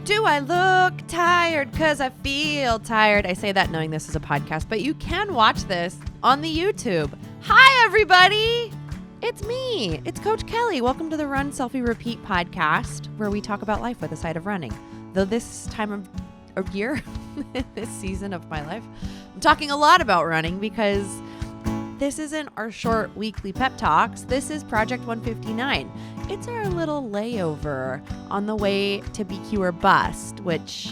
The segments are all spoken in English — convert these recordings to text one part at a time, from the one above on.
Do I look tired? Because I feel tired. I say that knowing this is a podcast, but you can watch this on the YouTube. Hi, everybody. It's me. It's Coach Kelly. Welcome to the Run Selfie Repeat podcast, where we talk about life with a side of running. Though this time of year, this season of my life, I'm talking a lot about running because this isn't our short weekly pep talks. This is Project 159. It's our little layover on the way to BQ or Bust, which,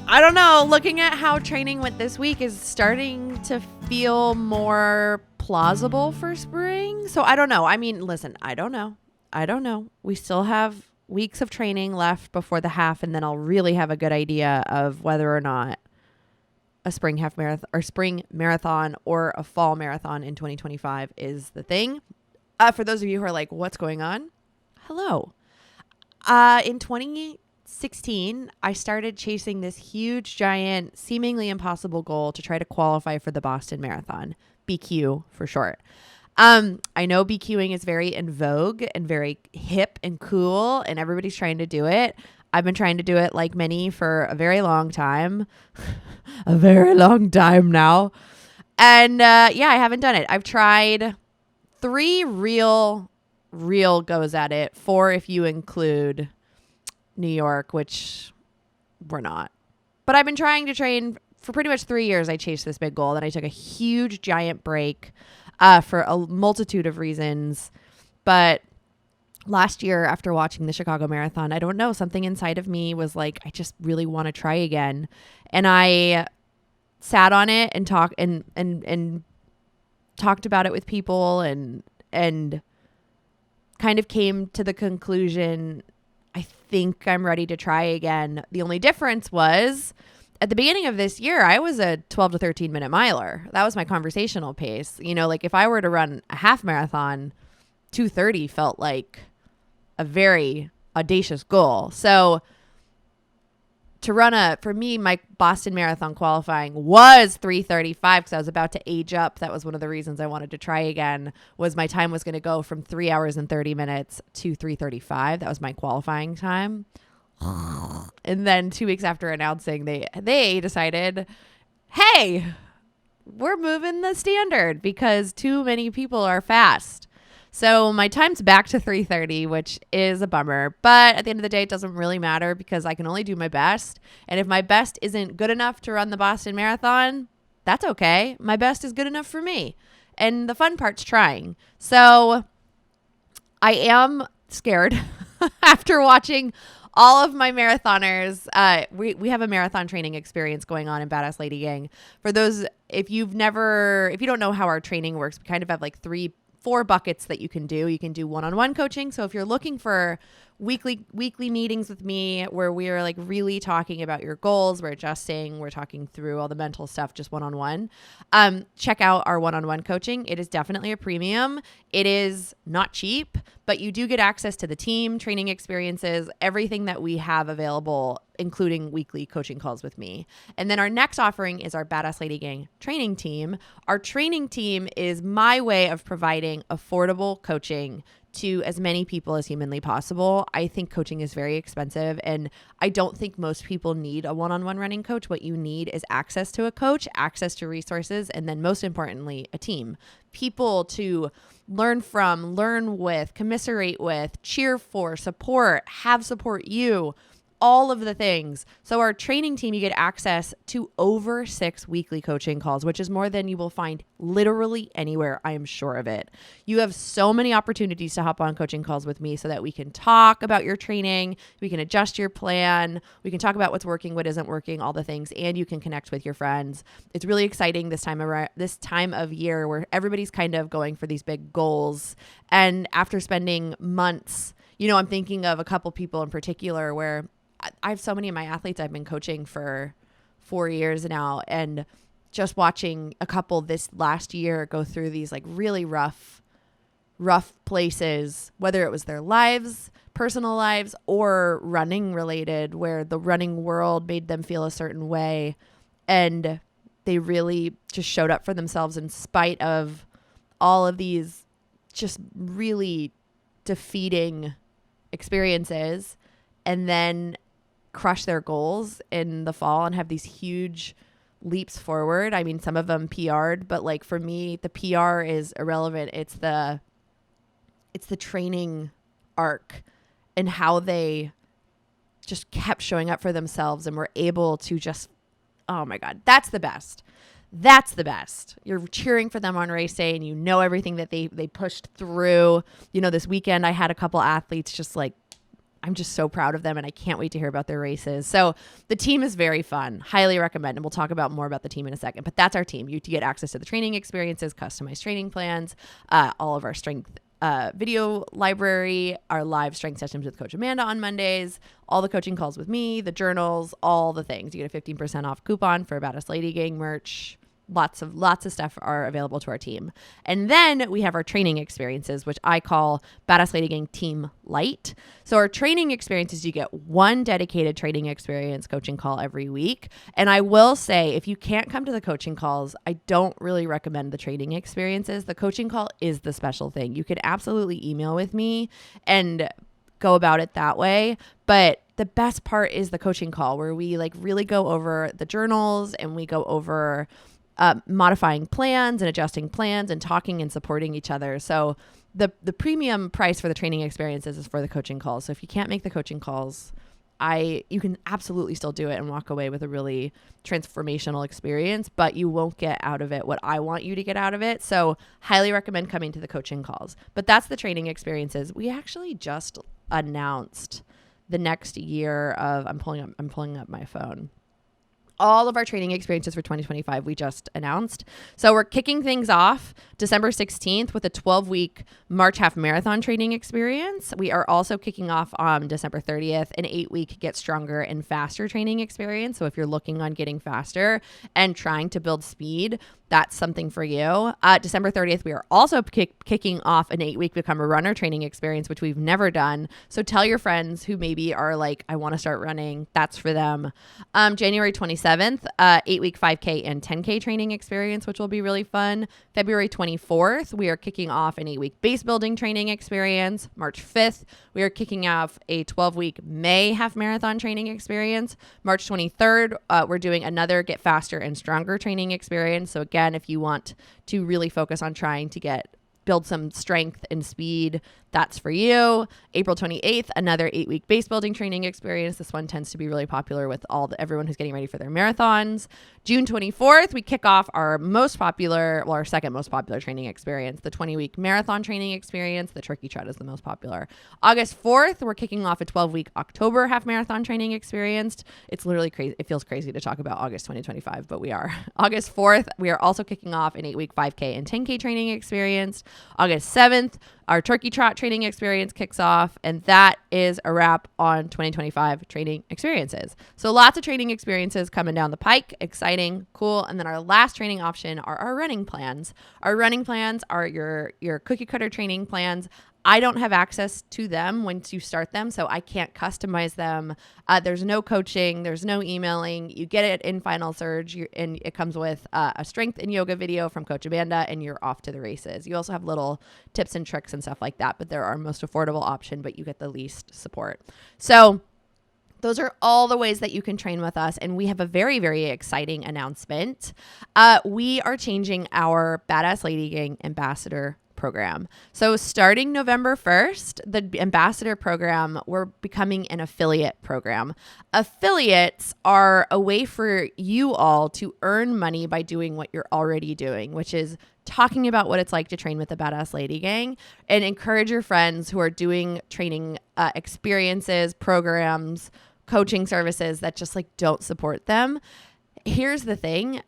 I don't know, looking at how training went this week is starting to feel more plausible for spring. So I don't know. I mean, listen, I don't know. We still have weeks of training left before the half, and then I'll really have a good idea of whether or not a spring half marathon or spring marathon or a fall marathon in 2025 is the thing. For those of you who are like, what's going on? Hello. In 2016, I started chasing this huge, giant, seemingly impossible goal to try to qualify for the Boston Marathon, BQ for short. I know BQing is very in vogue and very hip and cool, and everybody's trying to do it. I've been trying to do it like many for a very long time, a very long time now. And I haven't done it. I've tried 3 real goes at it, 4 if you include New York, which we're not. But I've been trying to train for pretty much 3 years. I chased this big goal. Then I took a huge, giant break for a multitude of reasons. But last year, after watching the Chicago Marathon, I don't know, something inside of me was like, I just really want to try again. And I sat on it and talked about it with people and kind of came to the conclusion, I think I'm ready to try again. The only difference was at the beginning of this year, I was a 12 to 13 minute miler. That was my conversational pace. You know, like if I were to run a half marathon, 2:30 felt like a very audacious goal. So to run for me, my Boston Marathon qualifying was 3:35 because I was about to age up. That was one of the reasons I wanted to try again, was my time was going to go from 3 hours and 30 minutes to 3:35. That was my qualifying time. And then 2 weeks after announcing, they decided, hey, we're moving the standard because too many people are fast. So my time's back to 3:30, which is a bummer. But at the end of the day, it doesn't really matter because I can only do my best. And if my best isn't good enough to run the Boston Marathon, that's okay. My best is good enough for me. And the fun part's trying. So I am scared after watching all of my marathoners. We have a marathon training experience going on in Badass Lady Gang. For those, if you don't know how our training works, we kind of have like 4 buckets that you can do. You can do one-on-one coaching. So if you're looking for weekly meetings with me where we are like really talking about your goals, we're adjusting, we're talking through all the mental stuff, just one-on-one, check out our one-on-one coaching. It is definitely a premium. It is not cheap, but you do get access to the team, training experiences, everything that we have available, including weekly coaching calls with me. And then our next offering is our Badass Lady Gang training team. Our training team is my way of providing affordable coaching to as many people as humanly possible. I think coaching is very expensive, and I don't think most people need a one-on-one running coach. What you need is access to a coach, access to resources, and then most importantly, a team. People to learn from, learn with, commiserate with, cheer for, have support you, all of the things. So our training team, you get access to over 6 weekly coaching calls, which is more than you will find literally anywhere. I am sure of it. You have so many opportunities to hop on coaching calls with me so that we can talk about your training. We can adjust your plan. We can talk about what's working, what isn't working, all the things, and you can connect with your friends. It's really exciting this time of year where everybody's kind of going for these big goals. And after spending months, I'm thinking of a couple people in particular where I have so many of my athletes I've been coaching for 4 years now, and just watching a couple this last year go through these like really rough places, whether it was their lives, personal lives, or running related, where the running world made them feel a certain way. And they really just showed up for themselves in spite of all of these just really defeating experiences. And then crush their goals in the fall and have these huge leaps forward. I mean, some of them PR'd, but like for me, the PR is irrelevant. It's the training arc and how they just kept showing up for themselves and were able to just, oh my God, that's the best. That's the best. You're cheering for them on race day and you know everything that they pushed through. You know, this weekend I had a couple athletes just like, I'm just so proud of them and I can't wait to hear about their races. So the team is very fun. Highly recommend. And we'll talk about more about the team in a second. But that's our team. You get access to the training experiences, customized training plans, all of our strength video library, our live strength sessions with Coach Amanda on Mondays, all the coaching calls with me, the journals, all the things. You get a 15% off coupon for Badass Lady Gang merch. Lots of stuff are available to our team. And then we have our training experiences, which I call Badass Lady Gang Team Light. So our training experiences, you get one dedicated training experience coaching call every week. And I will say, if you can't come to the coaching calls, I don't really recommend the training experiences. The coaching call is the special thing. You could absolutely email with me and go about it that way. But the best part is the coaching call where we like really go over the journals and we go over modifying plans and adjusting plans and talking and supporting each other. So the premium price for the training experiences is for the coaching calls. So if you can't make the coaching calls, you can absolutely still do it and walk away with a really transformational experience, but you won't get out of it what I want you to get out of it. So highly recommend coming to the coaching calls. But that's the training experiences. We actually just announced the next year of, I'm pulling up my phone. All of our training experiences for 2025 we just announced. So we're kicking things off December 16th with a 12-week March Half Marathon training experience. We are also kicking off on December 30th an 8-week Get Stronger and Faster training experience. So if you're looking on getting faster and trying to build speed, that's something for you. December 30th, we are also kicking off an 8-week Become a Runner training experience, which we've never done. So tell your friends who maybe are like, I want to start running. That's for them. January 27th, 8-week 5K and 10K training experience, which will be really fun. February 24th, we are kicking off an 8-week base building training experience. March 5th, we are kicking off a 12-week May Half Marathon training experience. March 23rd, we're doing another Get Faster and Stronger training experience. So again, if you want to really focus on trying to build some strength and speed, that's for you. April 28th, another 8-week base building training experience. This one tends to be really popular with everyone who's getting ready for their marathons. June 24th, we kick off our our second most popular training experience, the 20-week marathon training experience. The Turkey Trot is the most popular. August 4th, we're kicking off a 12-week October half marathon training experience. It's literally crazy. It feels crazy to talk about August 2025, but we are. August 4th, we are also kicking off an 8-week 5K and 10K training experience. August 7th, our Turkey Trot training experience kicks off, and that is a wrap on 2025 training experiences. So lots of training experiences coming down the pike. Exciting, cool. And then our last training option are our running plans. Our running plans are your cookie cutter training plans. I don't have access to them once you start them, so I can't customize them. There's no coaching. There's no emailing. You get it in Final Surge, and it comes with a strength and yoga video from Coach Amanda, and you're off to the races. You also have little tips and tricks and stuff like that, but they're our most affordable option, but you get the least support. So those are all the ways that you can train with us. And we have a very, very exciting announcement. We are changing our Badass Lady Gang Ambassador program. So starting November 1st, the ambassador program, we're becoming an affiliate program. Affiliates are a way for you all to earn money by doing what you're already doing, which is talking about what it's like to train with the Badass Lady Gang, and encourage your friends who are doing training experiences, programs, coaching services that just like don't support them. Here's the thing.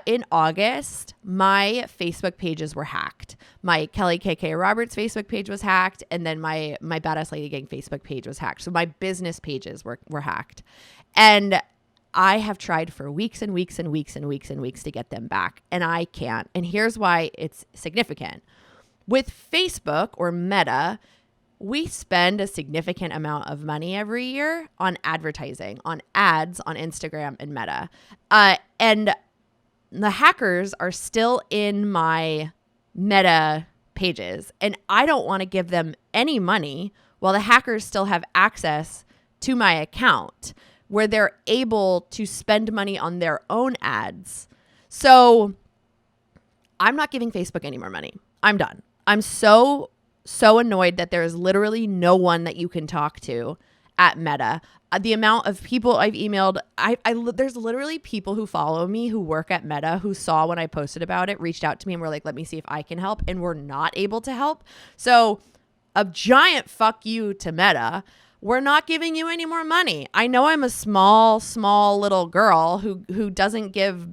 In August, my Facebook pages were hacked. My Kelly KK Roberts Facebook page was hacked, and then my Badass Lady Gang Facebook page was hacked. So my business pages were hacked. And I have tried for weeks and weeks and weeks and weeks and weeks to get them back, and I can't. And here's why it's significant. With Facebook or Meta, we spend a significant amount of money every year on advertising, on ads on Instagram and Meta. And the hackers are still in my Meta pages, and I don't want to give them any money while the hackers still have access to my account. where they're able to spend money on their own ads. So I'm not giving Facebook any more money. I'm done. I'm so annoyed that there is literally no one that you can talk to at Meta. The amount of people I've emailed, there's literally people who follow me who work at Meta who saw when I posted about it, reached out to me and were like, let me see if I can help. And we're not able to help. So a giant fuck you to Meta. We're not giving you any more money. I know I'm a small little girl who doesn't give,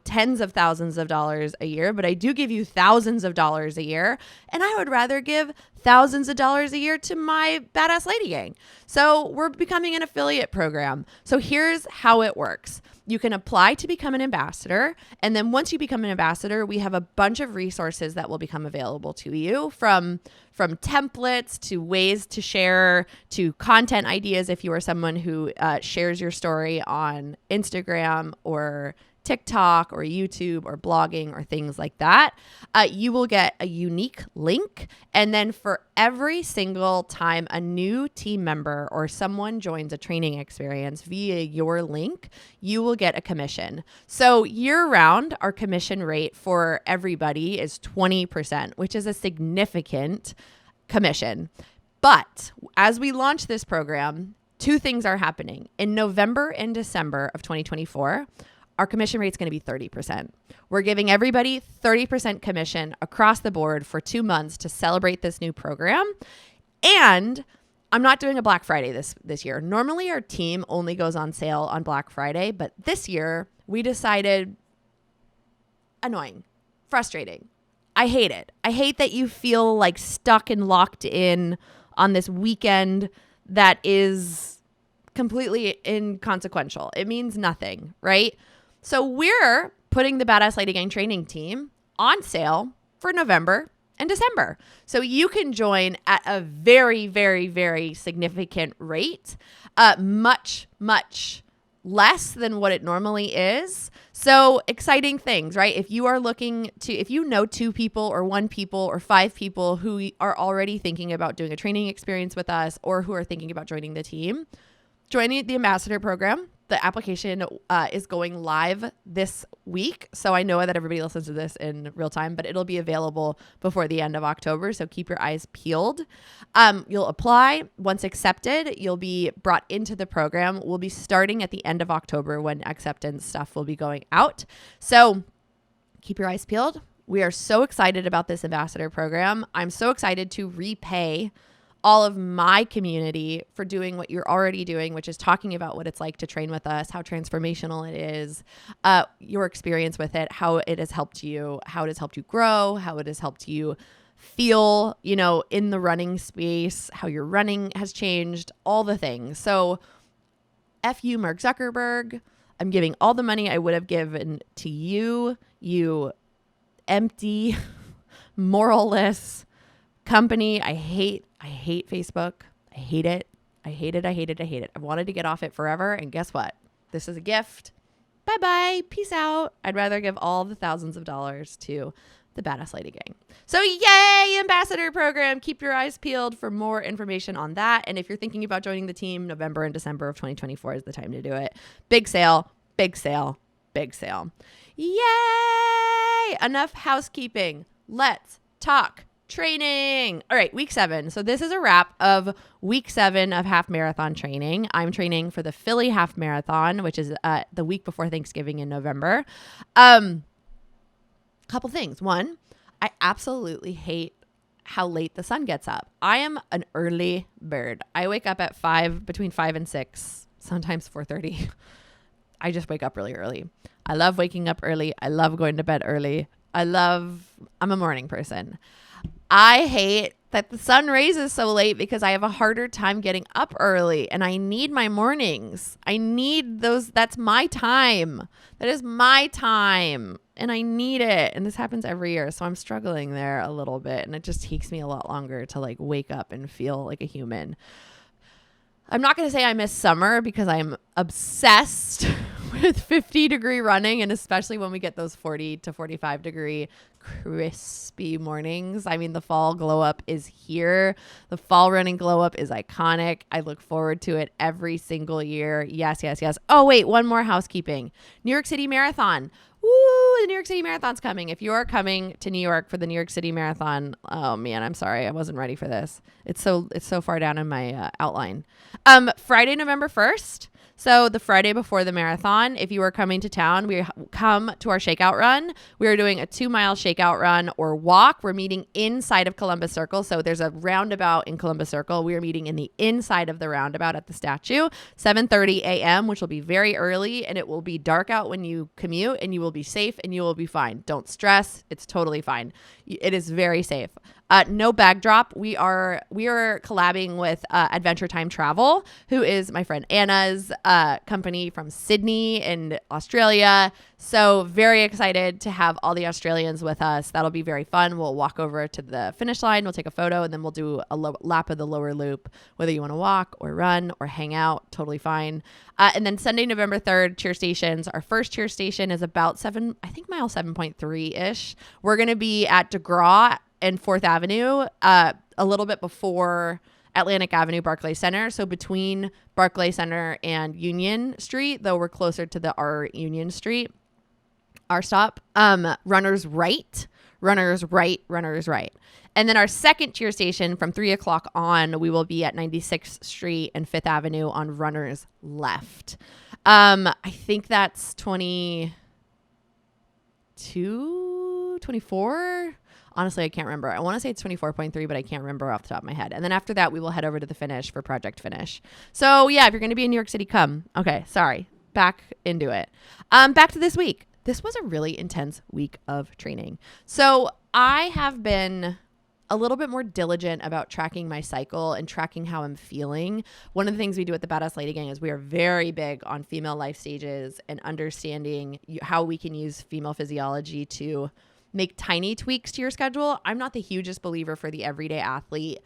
tens of thousands of dollars a year, but I do give you thousands of dollars a year. And I would rather give thousands of dollars a year to my Badass Lady Gang. So we're becoming an affiliate program. So here's how it works. You can apply to become an ambassador. And then once you become an ambassador, we have a bunch of resources that will become available to you, from templates to ways to share to content ideas. If you are someone who shares your story on Instagram or TikTok or YouTube or blogging or things like that, you will get a unique link. And then for every single time a new team member or someone joins a training experience via your link, you will get a commission. So year round, our commission rate for everybody is 20%, which is a significant commission. But as we launch this program, two things are happening. In November and December of 2024, our commission rate is going to be 30%. We're giving everybody 30% commission across the board for 2 months to celebrate this new program. And I'm not doing a Black Friday this year. Normally our team only goes on sale on Black Friday, but this year we decided, annoying, frustrating. I hate it. I hate that you feel like stuck and locked in on this weekend that is completely inconsequential. It means nothing, right? So we're putting the Badass Lady Gang training team on sale for November and December. So you can join at a very, very, very significant rate, much, much less than what it normally is. So exciting things, right? If you are if you know 2 people or 1 people or 5 people who are already thinking about doing a training experience with us or who are thinking about joining the team, joining the ambassador program. The application is going live this week. So I know that everybody listens to this in real time, but it'll be available before the end of October. So keep your eyes peeled. You'll apply. Once accepted, you'll be brought into the program. We'll be starting at the end of October when acceptance stuff will be going out. So keep your eyes peeled. We are so excited about this ambassador program. I'm so excited to repay all of my community for doing what you're already doing, which is talking about what it's like to train with us, how transformational it is, your experience with it, how it has helped you, how it has helped you grow, how it has helped you feel, in the running space, how your running has changed, all the things. So F you, Mark Zuckerberg. I'm giving all the money I would have given to you, you empty, moralless company. I hate Facebook. I hate it. I hate it. I hate it. I hate it. I've wanted to get off it forever. And guess what? This is a gift. Bye-bye. Peace out. I'd rather give all the thousands of dollars to the Badass Lady Gang. So yay, ambassador program. Keep your eyes peeled for more information on that. And if you're thinking about joining the team, November and December of 2024 is the time to do it. Big sale, big sale, big sale. Yay! Enough housekeeping. Let's talk training. All right, week 7. So this is a wrap of week 7 of half marathon training. I'm training for the Philly half marathon, which is the week before Thanksgiving in November. Couple things. One, I absolutely hate how late the sun gets up. I am an early bird. I wake up at between 5 and 6, sometimes 4:30. I just wake up really early. I love waking up early. I love going to bed early. I'm a morning person. I hate that the sun raises so late because I have a harder time getting up early and I need my mornings. I need those. That's my time. That is my time and I need it. And this happens every year. So I'm struggling there a little bit and it just takes me a lot longer to wake up and feel like a human. I'm not going to say I miss summer because I'm obsessed with 50-degree running, and especially when we get those 40 to 45-degree crispy mornings. I mean, the fall glow up is here. The fall running glow up is iconic. I look forward to it every single year. Yes, yes, yes. Oh, wait, one more housekeeping. New York City Marathon. Woo, the New York City Marathon's coming. If you are coming to New York for the New York City Marathon, oh man, I'm sorry. I wasn't ready for this. It's so far down in my outline. Friday, November 1st. So the Friday before the marathon, if you are coming to town, we come to our shakeout run. We are doing a 2-mile shakeout run or walk. We're meeting inside of Columbus Circle. So there's a roundabout in Columbus Circle. We are meeting in the inside of the roundabout at the statue, 7:30 a.m., which will be very early, and it will be dark out when you commute, and you will be safe and you will be fine. Don't stress. It's totally fine. It is very safe. No bag drop. We are collabing with Adventure Time Travel, who is my friend Anna's company from Sydney in Australia. So very excited to have all the Australians with us. That'll be very fun. We'll walk over to the finish line. We'll take a photo, and then we'll do a lap of the lower loop, whether you want to walk or run or hang out. Totally fine. And then Sunday, November 3rd, cheer stations. Our first cheer station is about mile 7.3-ish. We're going to be at DeGraw and 4th Avenue, a little bit before Atlantic Avenue, Barclay Center. So between Barclay Center and Union Street, though we're closer to our Union Street, our stop. Runners right. And then our second cheer station from 3 o'clock on, we will be at 96th Street and 5th Avenue on runners left. I think that's 22, 24. Honestly, I can't remember. I want to say it's 24.3, but I can't remember off the top of my head. And then after that, we will head over to the finish for Project Finish. So yeah, if you're going to be in New York City, come. Okay, sorry. Back into it. Back to this week. This was a really intense week of training. So I have been a little bit more diligent about tracking my cycle and tracking how I'm feeling. One of the things we do at the Badass Lady Gang is we are very big on female life stages and understanding how we can use female physiology to make tiny tweaks to your schedule. I'm not the hugest believer for the everyday athlete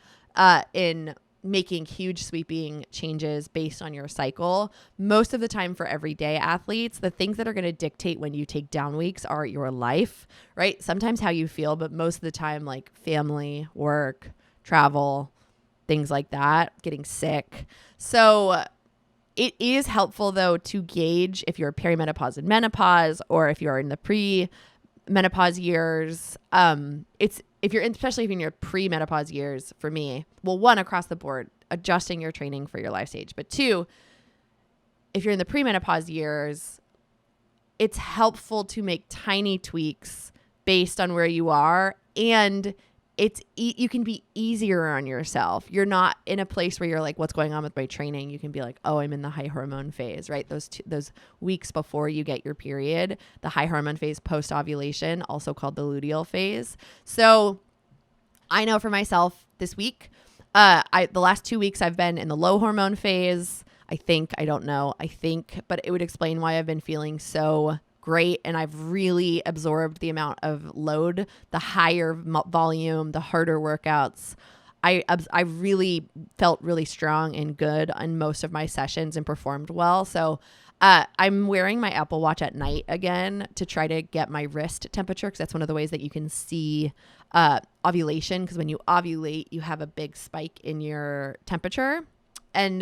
in making huge sweeping changes based on your cycle. Most of the time for everyday athletes, the things that are going to dictate when you take down weeks are your life, right? Sometimes how you feel, but most of the time like family, work, travel, things like that, getting sick. So it is helpful though to gauge if you're perimenopause and menopause, or if you're in the pre-menopause years. Especially if you're in your pre-menopause years, for me, well, one, across the board, adjusting your training for your life stage. But two, if you're in the pre-menopause years, it's helpful to make tiny tweaks based on where you are. And you can be easier on yourself. You're not in a place where you're like, what's going on with my training? You can be like, oh, I'm in the high hormone phase, right? Those weeks before you get your period, the high hormone phase post ovulation, also called the luteal phase. So I know for myself this week, the last 2 weeks I've been in the low hormone phase. But it would explain why I've been feeling so great. And I've really absorbed the amount of load, the higher volume, the harder workouts. I really felt really strong and good on most of my sessions and performed well. So I'm wearing my Apple Watch at night again to try to get my wrist temperature, because that's one of the ways that you can see ovulation. Because when you ovulate, you have a big spike in your temperature and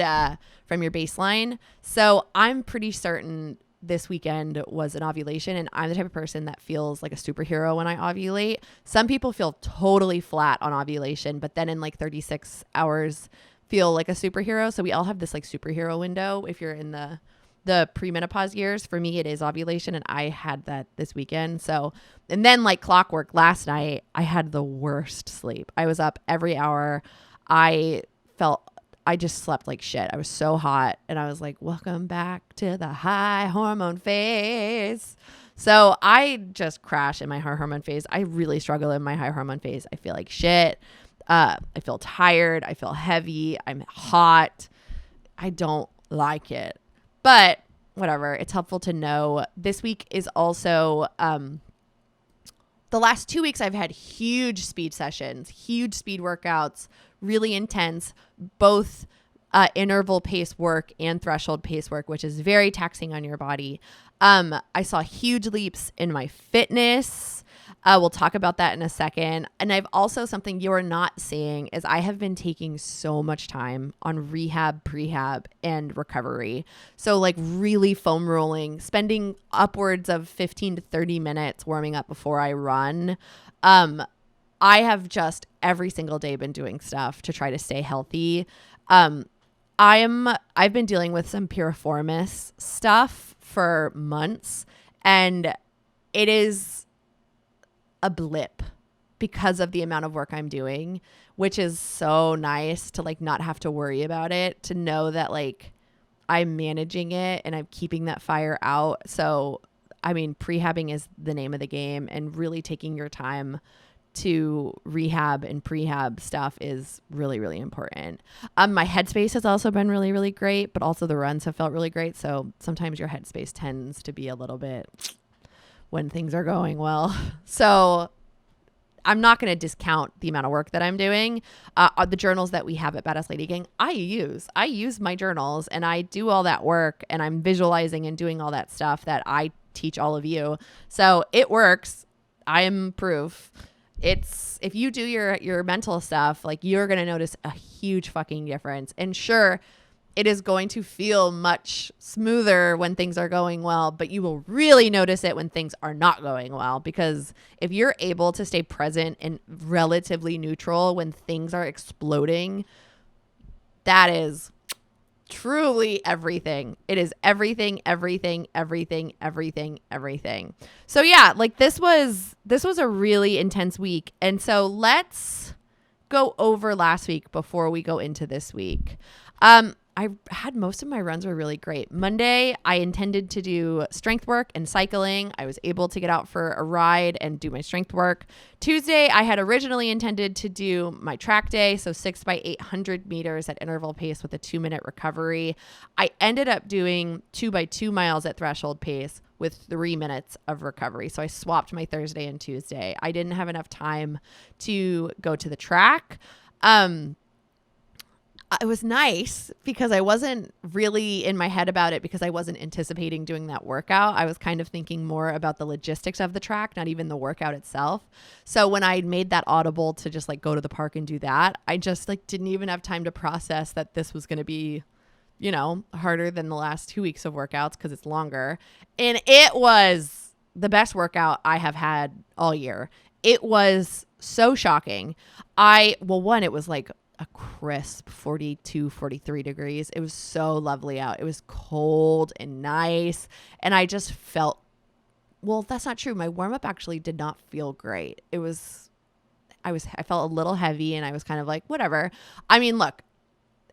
from your baseline. So I'm pretty certain this weekend was an ovulation, and I'm the type of person that feels like a superhero when I ovulate. Some people feel totally flat on ovulation, but then in like 36 hours feel like a superhero. So we all have this like superhero window if you're in the premenopause years. For me, it is ovulation, and I had that this weekend. So, and then like clockwork, last night I had the worst sleep. I was up every hour. I just slept like shit. I was so hot, and I was like, welcome back to the high hormone phase. So I just crash in my high hormone phase. I really struggle in my high hormone phase. I feel like shit. I feel tired. I feel heavy. I'm hot. I don't like it, but whatever. It's helpful to know. This week is also, the last 2 weeks I've had huge speed sessions, huge speed workouts, really intense, both interval pace work and threshold pace work, which is very taxing on your body. I saw huge leaps in my fitness. We'll talk about that in a second. And I've also, something you're not seeing is I have been taking so much time on rehab, prehab, and recovery. So like really foam rolling, spending upwards of 15 to 30 minutes warming up before I run. I have just every single day been doing stuff to try to stay healthy. I've been dealing with some piriformis stuff for months, and it is a blip because of the amount of work I'm doing, which is so nice to like not have to worry about it, to know that like I'm managing it and I'm keeping that fire out. So, I mean, prehabbing is the name of the game, and really taking your time to rehab and prehab stuff is really, really important. My headspace has also been really, really great, but also the runs have felt really great. So sometimes your headspace tends to be a little bit when things are going well. So I'm not going to discount the amount of work that I'm doing. The journals that we have at Badass Lady Gang, I use my journals, and I do all that work, and I'm visualizing and doing all that stuff that I teach all of you. So it works. I am proof. It's, if you do your mental stuff, like, you're going to notice a huge fucking difference. And sure, it is going to feel much smoother when things are going well, but you will really notice it when things are not going well, because if you're able to stay present and relatively neutral when things are exploding, that is truly everything. It is everything. So yeah, like this was a really intense week. And so let's go over last week before we go into this week. I had, most of my runs were really great. Monday, I intended to do strength work and cycling. I was able to get out for a ride and do my strength work. Tuesday, I had originally intended to do my track day, so 6 by 800 meters at interval pace with a 2-minute recovery. I ended up doing 2 by 2 miles at threshold pace with 3 minutes of recovery. So I swapped my Thursday and Tuesday. I didn't have enough time to go to the track. It was nice because I wasn't really in my head about it, because I wasn't anticipating doing that workout. I was kind of thinking more about the logistics of the track, not even the workout itself. So when I made that audible to just like go to the park and do that, I just like didn't even have time to process that this was going to be, you know, harder than the last 2 weeks of workouts, because it's longer. And it was the best workout I have had all year. It was so shocking. It was like a crisp 42, 43 degrees. It was so lovely out. It was cold and nice. And I just felt, well, that's not true. My warm up actually did not feel great. I felt a little heavy, and I was kind of like, whatever. I mean, look,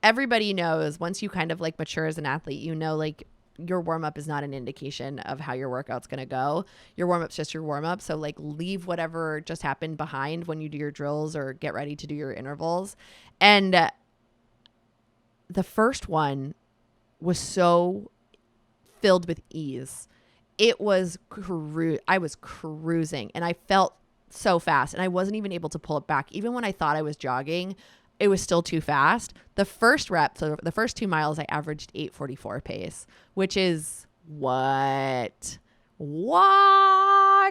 everybody knows once you kind of like mature as an athlete, you know, like your warm up is not an indication of how your workout's going to go. Your warm up's just your warm up. So like leave whatever just happened behind when you do your drills or get ready to do your intervals. And the first one was so filled with ease. It was I was cruising, and I felt so fast, and I wasn't even able to pull it back. Even when I thought I was jogging, it was still too fast. The first rep, so the first 2 miles, I averaged 8:44 pace, which is what?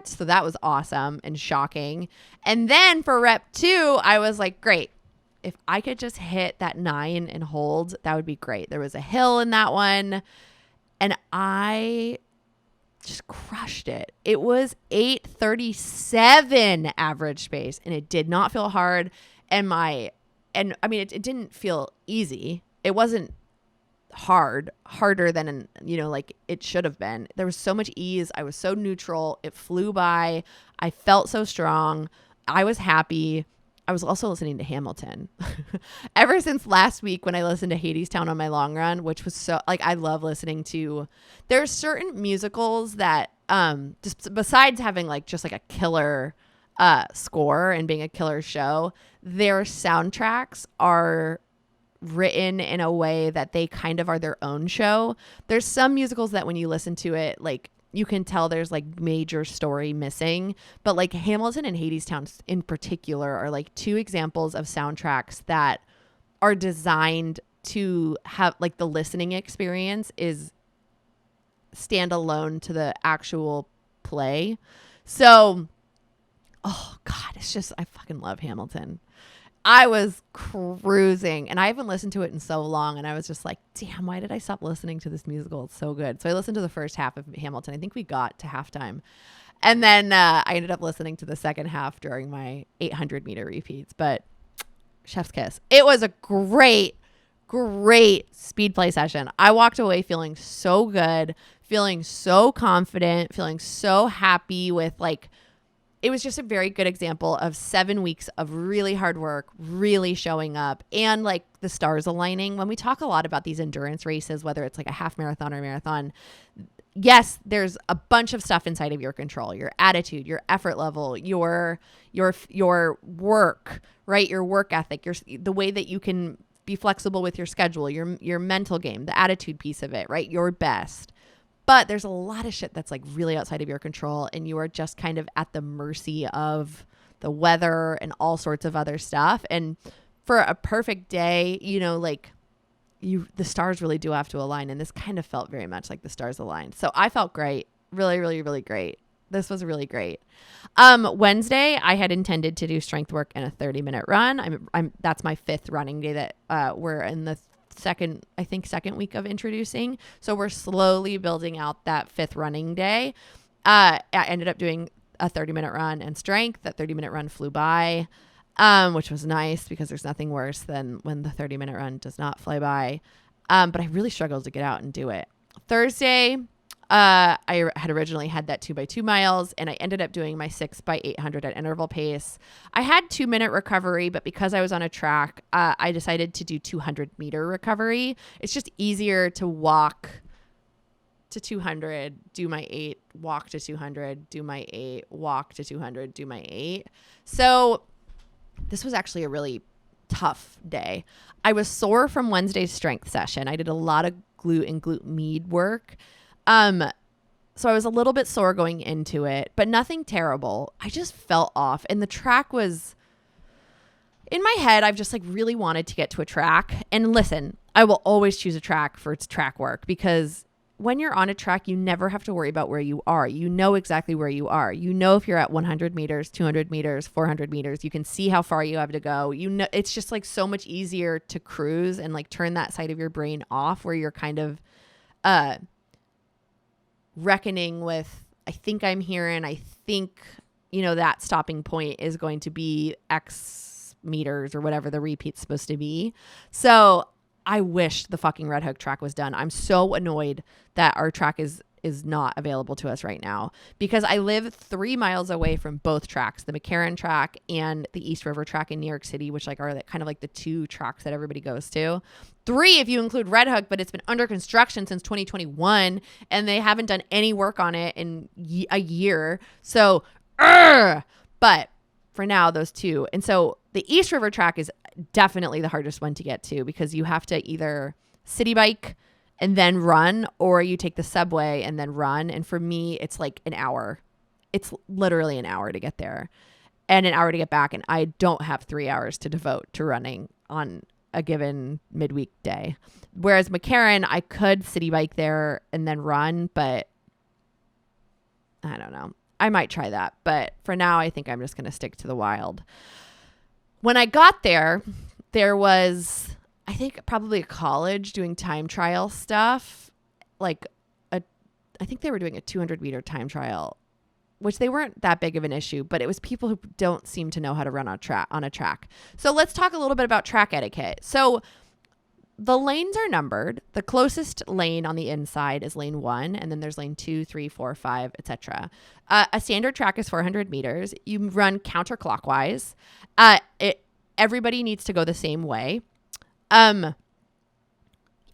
So that was awesome and shocking. And then for rep 2, I was like, great. If I could just hit that 9 and hold, that would be great. There was a hill in that one, and I just crushed it. It was 8:37 average pace, and it did not feel hard. And I mean, it didn't feel easy. It wasn't harder than, you know, like it should have been. There was so much ease. I was so neutral. It flew by. I felt so strong. I was happy. I was also listening to Hamilton ever since last week when I listened to Hadestown on my long run, which was so, like, I love listening to, there's certain musicals that, just besides having like, just like a killer score and being a killer show, their soundtracks are written in a way that they kind of are their own show. There's some musicals that when you listen to it, like, you can tell there's like major story missing, but like Hamilton and Hadestown in particular are like 2 examples of soundtracks that are designed to have like the listening experience is standalone to the actual play. So, oh God, it's just, I fucking love Hamilton. I was cruising and I haven't listened to it in so long. And I was just like, damn, why did I stop listening to this musical? It's so good. So I listened to the first half of Hamilton. I think we got to halftime. And then I ended up listening to the second half during my 800 meter repeats. But chef's kiss. It was a great speed play session. I walked away feeling so good, feeling so confident, feeling so happy with like, it was just a very good example of 7 weeks of really hard work, really showing up, and like the stars aligning. When we talk a lot about these endurance races, whether it's like a half marathon or marathon, yes, there's a bunch of stuff inside of your control, your attitude, your effort level, your work, right? Your work ethic, the way that you can be flexible with your schedule, your mental game, the attitude piece of it, right? Your best. But there's a lot of shit that's like really outside of your control, and you are just kind of at the mercy of the weather and all sorts of other stuff. And for a perfect day, you know, like the stars really do have to align. And this kind of felt very much like the stars aligned. So I felt great. Really, really, really great. This was really great. Wednesday, I had intended to do strength work and a 30-minute run. That's my 5th running day that we're in the second week of introducing. So we're slowly building out that 5th running day. I ended up doing a 30-minute run and strength. That 30-minute run flew by, which was nice because there's nothing worse than when the 30-minute run does not fly by. But I really struggled to get out and do it. Thursday, I had originally had that 2x2 miles, and I ended up doing my 6x800 at interval pace. I had 2-minute recovery, but because I was on a track, I decided to do 200-meter recovery. It's just easier to walk to 200, do my 8, walk to 200, do my 8, walk to 200, do my 8. So this was actually a really tough day. I was sore from Wednesday's strength session. I did a lot of glute and glute med work. So I was a little bit sore going into it, but nothing terrible. I just felt off, and the track was in my head. I've just like really wanted to get to a track, and listen, I will always choose a track for its track work, because when you're on a track, you never have to worry about where you are. You know exactly where you are. You know, if you're at 100 meters, 200 meters, 400 meters, you can see how far you have to go. You know, it's just like so much easier to cruise and like turn that side of your brain off where you're kind of, reckoning with, I think I'm here, and I think, you know, that stopping point is going to be X meters or whatever the repeat's supposed to be. So I wish the fucking Red Hook track was done. I'm so annoyed that our track is not available to us right now, because I live 3 miles away from both tracks, the McCarran track and the East River track in New York City, which like are kind of like the 2 tracks that everybody goes to. 3 if you include Red Hook, but it's been under construction since 2021 and they haven't done any work on it in a year. So, but for now, those 2. And so the East River track is definitely the hardest one to get to, because you have to either city bike and then run, or you take the subway and then run. And for me, it's like an hour. It's literally an hour to get there and an hour to get back. And I don't have 3 hours to devote to running on a given midweek day. Whereas McCarran, I could city bike there and then run, but I don't know. I might try that. But for now, I think I'm just going to stick to the wild. When I got there, there was, I think, probably a college doing time trial stuff. Like I think they were doing a 200-meter time trial, which they weren't that big of an issue, but it was people who don't seem to know how to run on a track. So let's talk a little bit about track etiquette. So the lanes are numbered. The closest lane on the inside is lane 1, and then there's lane 2, 3, 4, 5, etc. A standard track is 400 meters. You run counterclockwise. Everybody needs to go the same way. On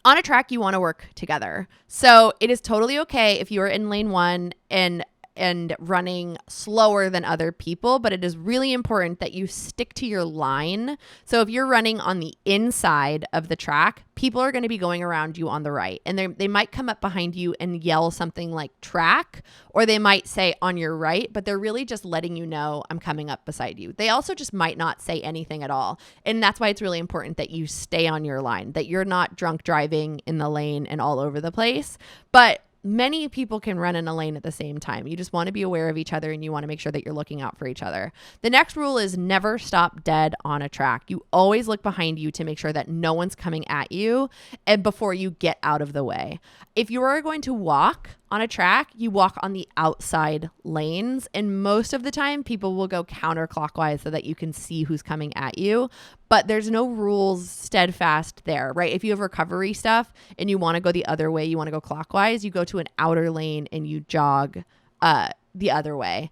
a track, you want to work together. So it is totally okay if you are in lane 1 and and running slower than other people, but it is really important that you stick to your line. So if you're running on the inside of the track, people are going to be going around you on the right, and they might come up behind you and yell something like track, or they might say on your right, but they're really just letting you know I'm coming up beside you. They also just might not say anything at all. And that's why it's really important that you stay on your line, that you're not drunk driving in the lane and all over the place. But many people can run in a lane at the same time. You just want to be aware of each other, and you want to make sure that you're looking out for each other. The next rule is never stop dead on a track. You always look behind you to make sure that no one's coming at you and before you get out of the way. If you are going to walk on a track, you walk on the outside lanes, and most of the time people will go counterclockwise so that you can see who's coming at you. But there's no rules steadfast there, right? If you have recovery stuff and you want to go the other way, you want to go clockwise, you go to an outer lane and you jog the other way.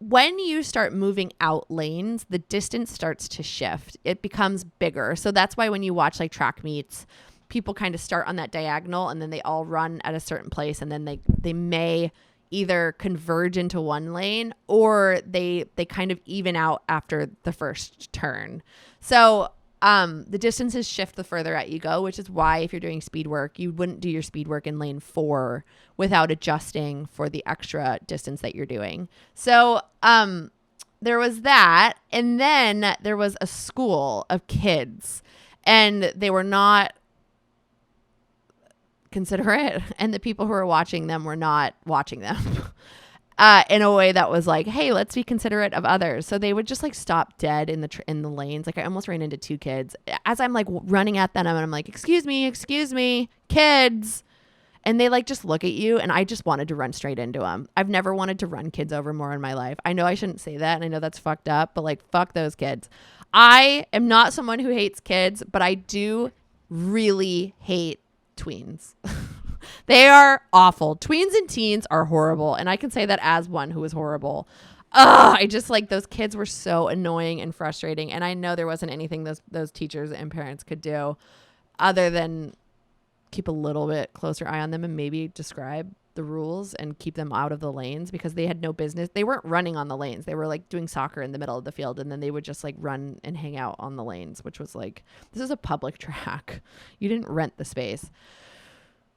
When you start moving out lanes, the distance starts to shift. It becomes bigger. So that's why when you watch like track meets, people kind of start on that diagonal and then they all run at a certain place, and then they may either converge into one lane or they kind of even out after the first turn. So the distances shift the further out you go, which is why if you're doing speed work, you wouldn't do your speed work in lane 4 without adjusting for the extra distance that you're doing. So there was that. And then there was a school of kids, and they were not considerate, and the people who were watching them were not watching them in a way that was like, hey, let's be considerate of others. So they would just like stop dead in the lanes. Like I almost ran into 2 kids as I'm like running at them, and I'm like, excuse me, kids. And they like just look at you, and I just wanted to run straight into them. I've never wanted to run kids over more in my life. I know I shouldn't say that, and I know that's fucked up, but like, fuck those kids. I am not someone who hates kids, but I do really hate tweens. They are awful. Tweens and teens are horrible, and I can say that as one who is horrible. I just like, those kids were so annoying and frustrating, and I know there wasn't anything those teachers and parents could do other than keep a little bit closer eye on them and maybe describe the rules and keep them out of the lanes, because they had no business. They weren't running on the lanes. They were like doing soccer in the middle of the field, and then they would just like run and hang out on the lanes, which was like, this is a public track. You didn't rent the space.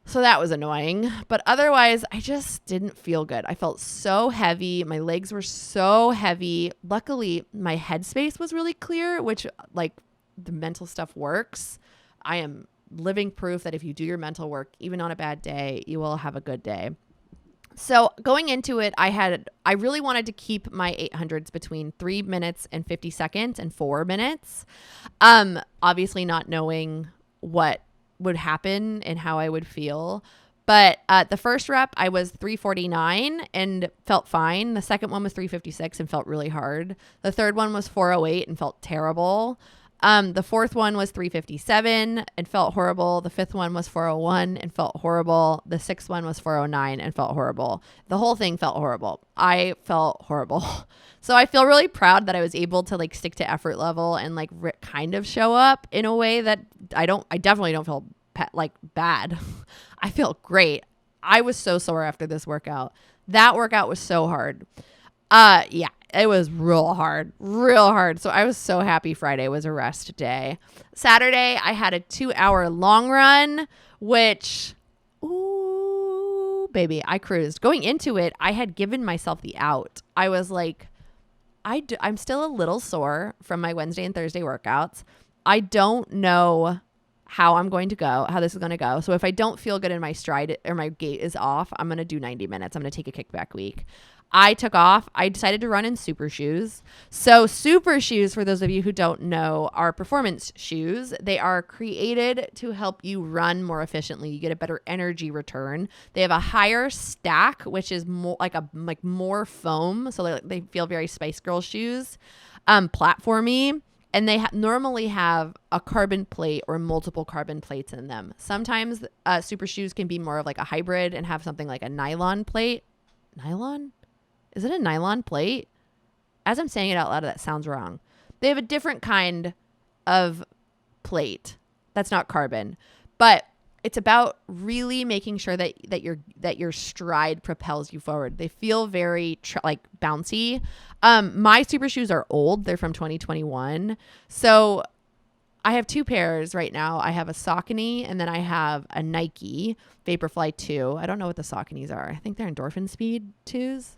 So that was annoying. But otherwise, I just didn't feel good. I felt so heavy. My legs were so heavy. Luckily, my headspace was really clear, which like the mental stuff works. I am living proof that if you do your mental work, even on a bad day, you will have a good day. So going into it, I really wanted to keep my 800s between 3 minutes and 50 seconds and 4 minutes. Obviously not knowing what would happen and how I would feel. But the first rep, I was 349 and felt fine. The second one was 356 and felt really hard. The third one was 408 and felt terrible. The fourth one was 357 and felt horrible. The fifth one was 401 and felt horrible. The sixth one was 409 and felt horrible. The whole thing felt horrible. I felt horrible. So I feel really proud that I was able to like stick to effort level and like kind of show up in a way that I definitely don't feel like bad. I feel great. I was so sore after this workout. That workout was so hard. Yeah, it was real hard. So I was so happy Friday was a rest day. Saturday, I had a 2-hour long run, which, ooh, baby, I cruised. Going into it, I had given myself the out. I was like, I'm still a little sore from my Wednesday and Thursday workouts. I don't know how this is going to go. So if I don't feel good in my stride or my gait is off, I'm going to do 90 minutes. I'm going to take a kickback week. I took off. I decided to run in super shoes. So super shoes, for those of you who don't know, are performance shoes. They are created to help you run more efficiently. You get a better energy return. They have a higher stack, which is more like more foam. So they feel very Spice Girl shoes, platformy. And they normally have a carbon plate or multiple carbon plates in them. Sometimes super shoes can be more of like a hybrid and have something like a nylon plate. Nylon? Is it a nylon plate? As I'm saying it out loud, that sounds wrong. They have a different kind of plate that's not carbon. But it's about really making sure that your stride propels you forward. They feel very like bouncy. My super shoes are old. They're from 2021. So I have 2 pairs right now. I have a Saucony and then I have a Nike Vaporfly 2. I don't know what the Sauconys are. I think they're Endorphin Speed 2s.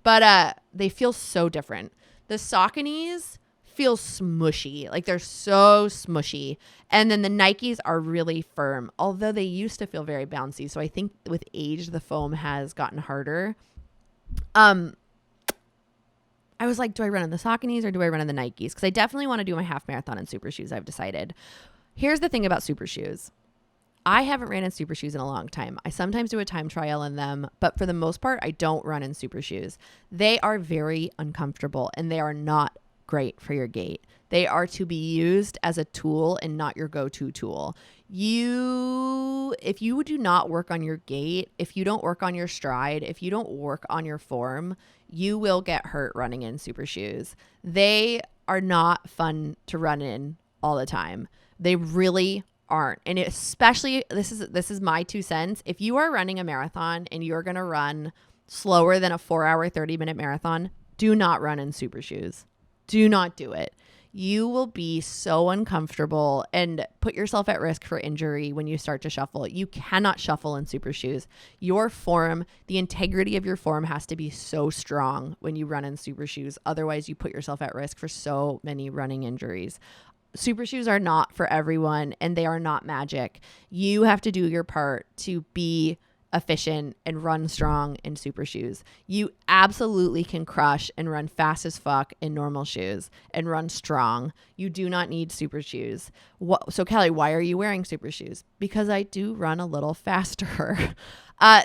But they feel so different. The Sauconys feel smushy. Like they're so smushy. And then the Nikes are really firm, although they used to feel very bouncy. So I think with age, the foam has gotten harder. I was like, do I run in the Sauconys or do I run in the Nikes? Because I definitely want to do my half marathon in super shoes, I've decided. Here's the thing about super shoes. I haven't ran in super shoes in a long time. I sometimes do a time trial in them, but for the most part, I don't run in super shoes. They are very uncomfortable and they are not great for your gait. They are to be used as a tool and not your go-to tool. If you do not work on your gait, if you don't work on your stride, if you don't work on your form, you will get hurt running in super shoes. They are not fun to run in all the time. They really aren't. And especially, this is my 2 cents. If you are running a marathon and you're going to run slower than a 4-hour, 30-minute marathon, do not run in super shoes. Do not do it. You will be so uncomfortable and put yourself at risk for injury when you start to shuffle. You cannot shuffle in super shoes. Your form, the integrity of your form has to be so strong when you run in super shoes. Otherwise, you put yourself at risk for so many running injuries. Super shoes are not for everyone and they are not magic. You have to do your part to be efficient and run strong in super shoes. You absolutely can crush and run fast as fuck in normal shoes and run strong. You do not need super shoes. So Kelly, why are you wearing super shoes? Because I do run a little faster.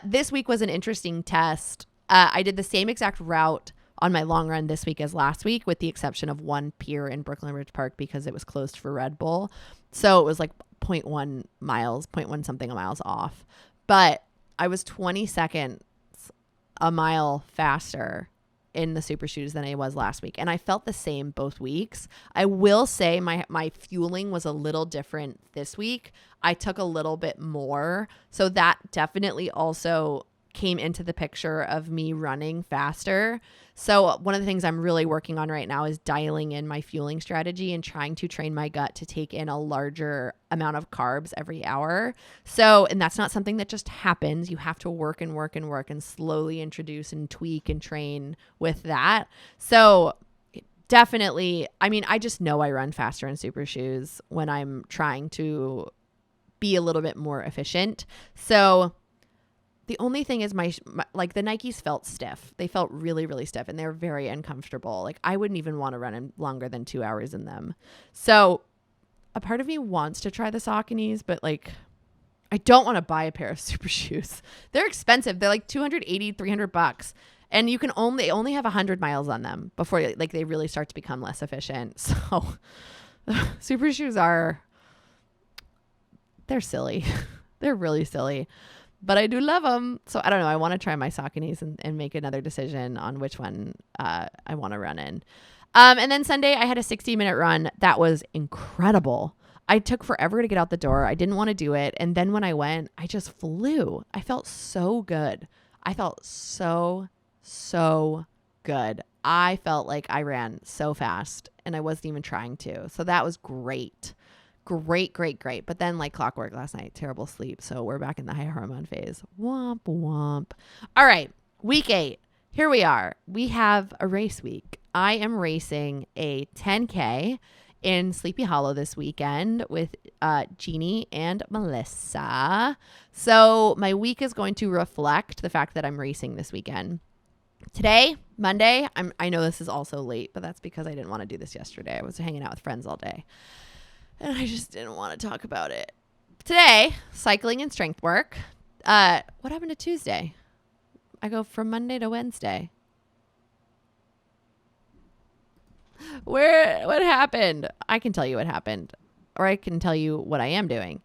This week was an interesting test. I did the same exact route on my long run this week as last week, with the exception of one pier in Brooklyn Ridge Park because it was closed for Red Bull. So it was like 0.1 miles, 0.1 something miles off. But I was 20 seconds a mile faster in the super shoes than I was last week. And I felt the same both weeks. I will say my fueling was a little different this week. I took a little bit more. So that definitely also came into the picture of me running faster. So one of the things I'm really working on right now is dialing in my fueling strategy and trying to train my gut to take in a larger amount of carbs every hour. So, and that's not something that just happens. You have to work and work and work and slowly introduce and tweak and train with that. So definitely, I mean, I just know I run faster in super shoes when I'm trying to be a little bit more efficient. So the only thing is like the Nikes felt stiff. They felt really, really stiff and they're very uncomfortable. Like I wouldn't even want to run in longer than 2 hours in them. So a part of me wants to try the Sauconys, but like I don't want to buy a pair of super shoes. They're expensive. They're like $280, $300. And you can only have 100 miles on them before like they really start to become less efficient. So super shoes they're silly. They're really silly. But I do love them. So I don't know. I want to try my Sauconys and make another decision on which one I want to run in. And then Sunday, I had a 60-minute run. That was incredible. I took forever to get out the door. I didn't want to do it. And then when I went, I just flew. I felt so good. I felt so good. I felt like I ran so fast and I wasn't even trying to. So that was great. Great. But then like clockwork last night, terrible sleep. So we're back in the high hormone phase. Womp womp. All right. Week 8. Here we are. We have a race week. I am racing a 10K in Sleepy Hollow this weekend with Jeannie and Melissa. So my week is going to reflect the fact that I'm racing this weekend. Today, Monday, I know this is also late, but that's because I didn't want to do this yesterday. I was hanging out with friends all day. And I just didn't want to talk about it. Today, cycling and strength work. What happened to Tuesday? I go from Monday to Wednesday. What happened? I can tell you what happened. Or I can tell you what I am doing.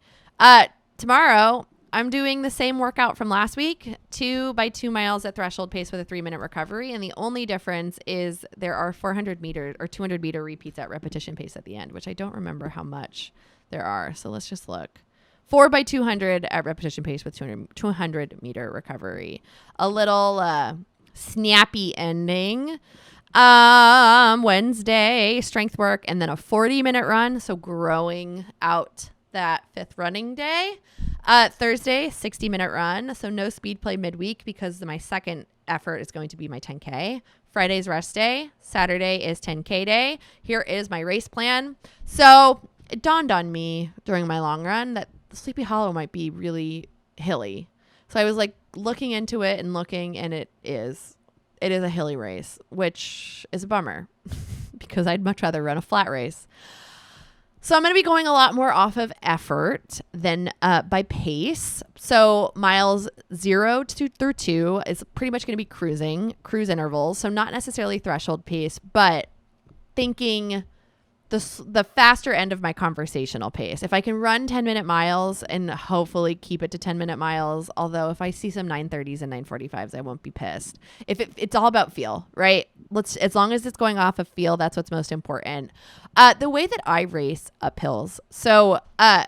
Tomorrow, I'm doing the same workout from last week, 2 by 2 miles at threshold pace with a 3-minute recovery. And the only difference is there are 400 meter or 200 meter repeats at repetition pace at the end, which I don't remember how much there are. So let's just look. 4x200 at repetition pace with 200 meter recovery. A little snappy ending. Wednesday, strength work, and then a 40-minute run. So growing out that 5th running day. Thursday, 60-minute run. So no speed play midweek because my second effort is going to be my 10K. Friday's rest day. Saturday is 10K day. Here is my race plan. So it dawned on me during my long run that Sleepy Hollow might be really hilly. So I was like looking into it and it is a hilly race, which is a bummer because I'd much rather run a flat race. So I'm going to be going a lot more off of effort than by pace. So miles 0 through 2 is pretty much going to be cruise intervals. So not necessarily threshold pace, but thinking the faster end of my conversational pace. If I can run 10-minute miles and hopefully keep it to 10-minute miles, although if I see some 9:30s and 9:45s, I won't be pissed. It's all about feel, right? As long as it's going off of feel, that's what's most important. The way that I race uphills. So I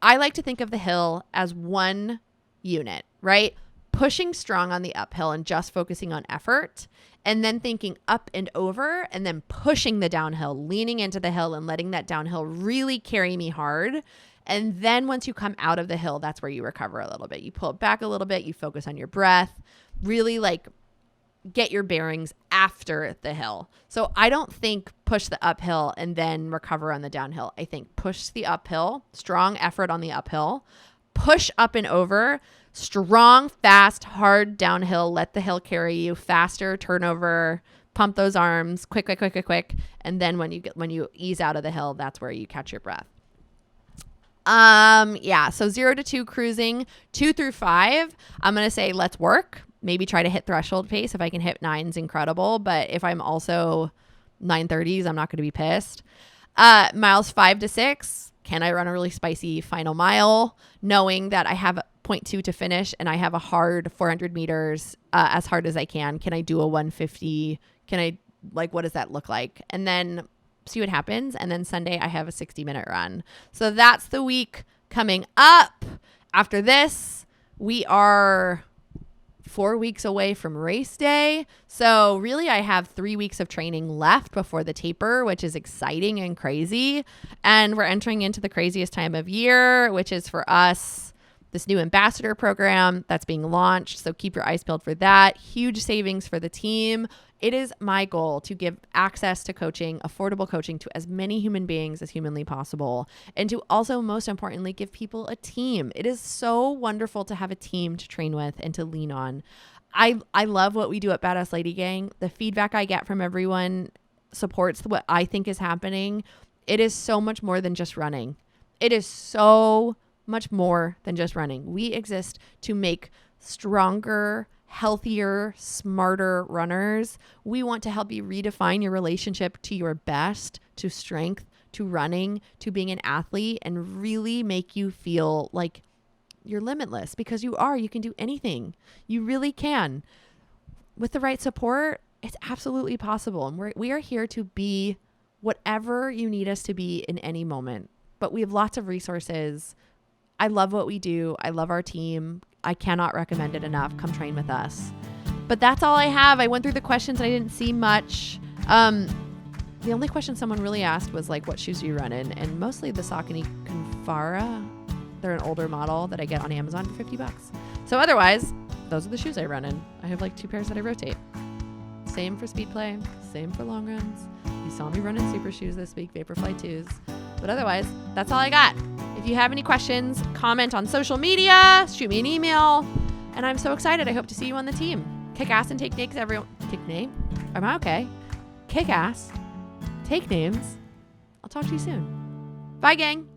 like to think of the hill as one unit, right? Pushing strong on the uphill and just focusing on effort, and then thinking up and over, and then pushing the downhill, leaning into the hill and letting that downhill really carry me hard. And then once you come out of the hill, that's where you recover a little bit. You pull it back a little bit. You focus on your breath, really like get your bearings after the hill. So I don't think push the uphill and then recover on the downhill. I think push the uphill, strong effort on the uphill, push up and over, strong, fast, hard downhill, let the hill carry you faster, turnover, pump those arms, quick. And then when you ease out of the hill, that's where you catch your breath. So 0 to 2 cruising, 2 through 5, I'm going to say, let's work. Maybe try to hit threshold pace. If I can hit 9's incredible. But if I'm also 9:30s, I'm not going to be pissed. Miles 5 to 6. Can I run a really spicy final mile knowing that I have 0.2 to finish and I have a hard 400 meters as hard as I can? Can I do a 150? What does that look like? And then see what happens. And then Sunday I have a 60-minute run. So that's the week coming up. After this, we are 4 weeks away from race day. So really I have 3 weeks of training left before the taper, which is exciting and crazy. And we're entering into the craziest time of year, which is for us, this new ambassador program that's being launched. So keep your eyes peeled for that. Huge savings for the team. It is my goal to give access to coaching, affordable coaching, to as many human beings as humanly possible. And to also, most importantly, give people a team. It is so wonderful to have a team to train with and to lean on. I love what we do at Badass Lady Gang. The feedback I get from everyone supports what I think is happening. It is so much more than just running. It is so much more than just running. We exist to make stronger, healthier, smarter runners. We want to help you redefine your relationship to your best, to strength, to running, to being an athlete, and really make you feel like you're limitless, because you are. You can do anything. You really can. With the right support, it's absolutely possible. And we are here to be whatever you need us to be in any moment. But we have lots of resources. I love what we do. I love our team. I cannot recommend it enough. Come train with us. But that's all I have. I went through the questions and I didn't see much. The only question someone really asked was like, what shoes do you run in? And mostly the Saucony Confara. They're an older model that I get on Amazon for $50. So otherwise, those are the shoes I run in. I have like 2 pairs that I rotate. Same for speed play, same for long runs. You saw me running super shoes this week, Vaporfly 2s. But otherwise, that's all I got. If you have any questions, comment on social media, shoot me an email. And I'm so excited. I hope to see you on the team. Kick ass and take names, everyone. Take name? Am I okay? Kick ass. Take names. I'll talk to you soon. Bye, gang.